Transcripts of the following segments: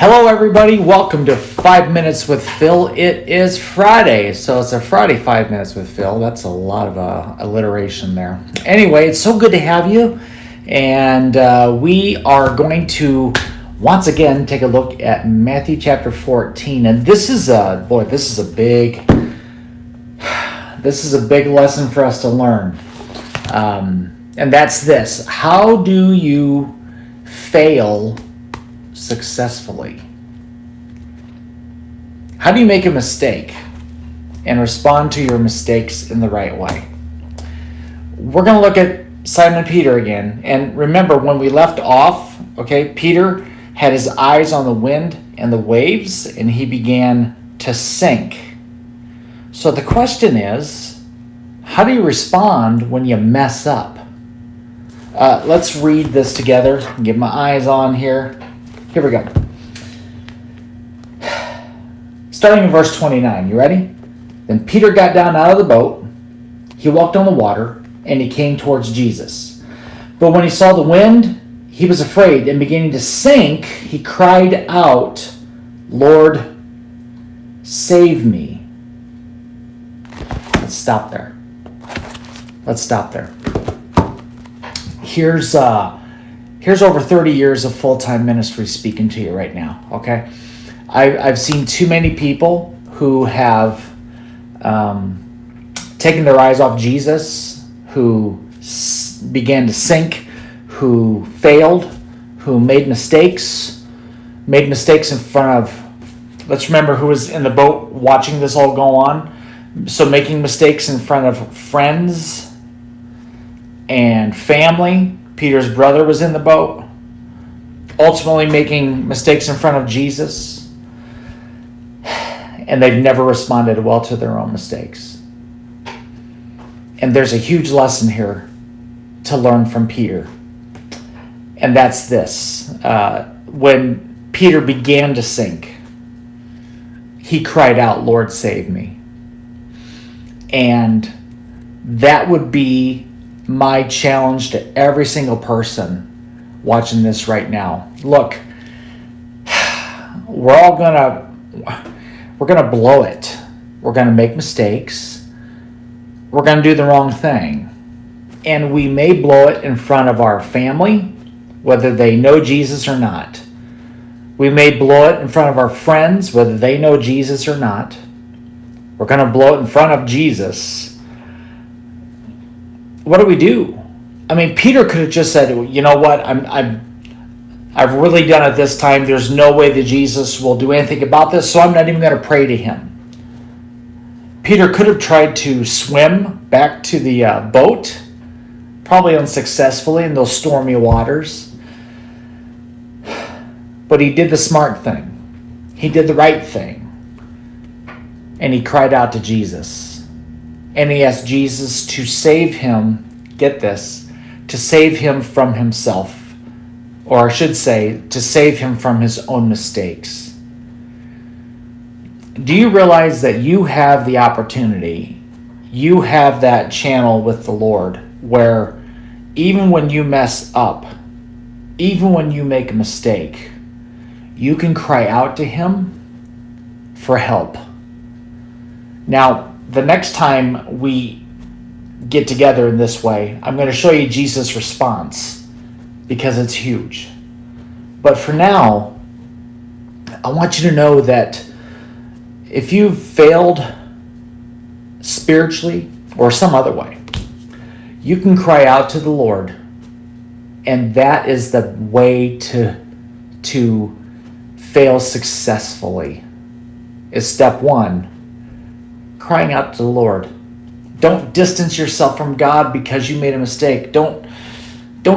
Hello, everybody. Welcome to 5 Minutes with Phil. It is Friday, so it's a Friday 5 Minutes with Phil. That's a lot of alliteration there. Anyway, it's so good to have you, and we are going to once again take a look at Matthew chapter 14. And this is a big lesson for us to learn, and that's this: how do you fail successfully? How do you make a mistake and respond to your mistakes in the right way? We're going to look at Simon Peter again. And remember, when we left off, Peter had his eyes on the wind and the waves, and he began to sink. So the question is, how do you respond when you mess up? Let's read this together. Get my eyes on here. Here we go. Starting in verse 29. You ready? Then Peter got down out of the boat. He walked on the water, and he came towards Jesus. But when he saw the wind, he was afraid, and beginning to sink, he cried out, "Lord, save me." Let's stop there. Here's over 30 years of full-time ministry speaking to you right now, okay? I've seen too many people who have taken their eyes off Jesus, who began to sink, who failed, who made mistakes in front of, let's remember who was in the boat watching this all go on. So making mistakes in front of friends and family. Peter's brother was in the boat. Ultimately making mistakes in front of Jesus. And they've never responded well to their own mistakes. And there's a huge lesson here to learn from Peter. And that's this. When Peter began to sink, he cried out, "Lord, save me." And that would be my challenge to every single person watching this right now. Look, we're gonna blow it. We're gonna make mistakes. We're gonna do the wrong thing. And we may blow it in front of our family, whether they know Jesus or not. We may blow it in front of our friends, whether they know Jesus or not. We're going to blow it in front of Jesus. What do? I mean, Peter could have just said, "You know what? I've really done it this time. There's no way that Jesus will do anything about this, so I'm not even going to pray to him." Peter could have tried to swim back to the boat, probably unsuccessfully in those stormy waters. But he did the smart thing. He did the right thing. And he cried out to Jesus. And he asked Jesus to save him, get this, to save him from himself. Or I should say, to save him from his own mistakes. Do you realize that you have the opportunity, you have that channel with the Lord, where even when you mess up, even when you make a mistake, you can cry out to him for help. Now, the next time we get together in this way, I'm going to show you Jesus' response because it's huge. But for now, I want you to know that if you've failed spiritually or some other way, you can cry out to the Lord, and that is the way to fail successfully. Is step one. Crying out to the Lord. Don't distance yourself from God because you made a mistake. Don't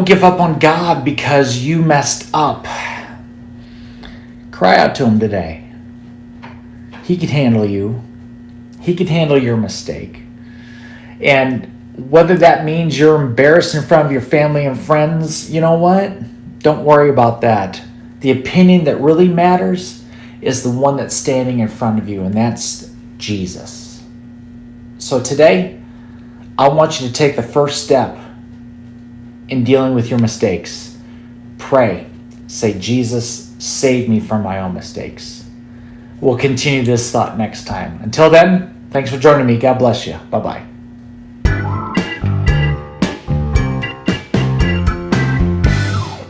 give up on God because you messed up. Cry out to him today. He can handle you. He can handle your mistake. And whether that means you're embarrassed in front of your family and friends, you know what? Don't worry about that. The opinion that really matters is the one that's standing in front of you, and that's Jesus. So today, I want you to take the first step in dealing with your mistakes. Pray. Say, "Jesus, save me from my own mistakes. We'll continue this thought next time. Until then, thanks for joining me. God bless you. Bye-bye.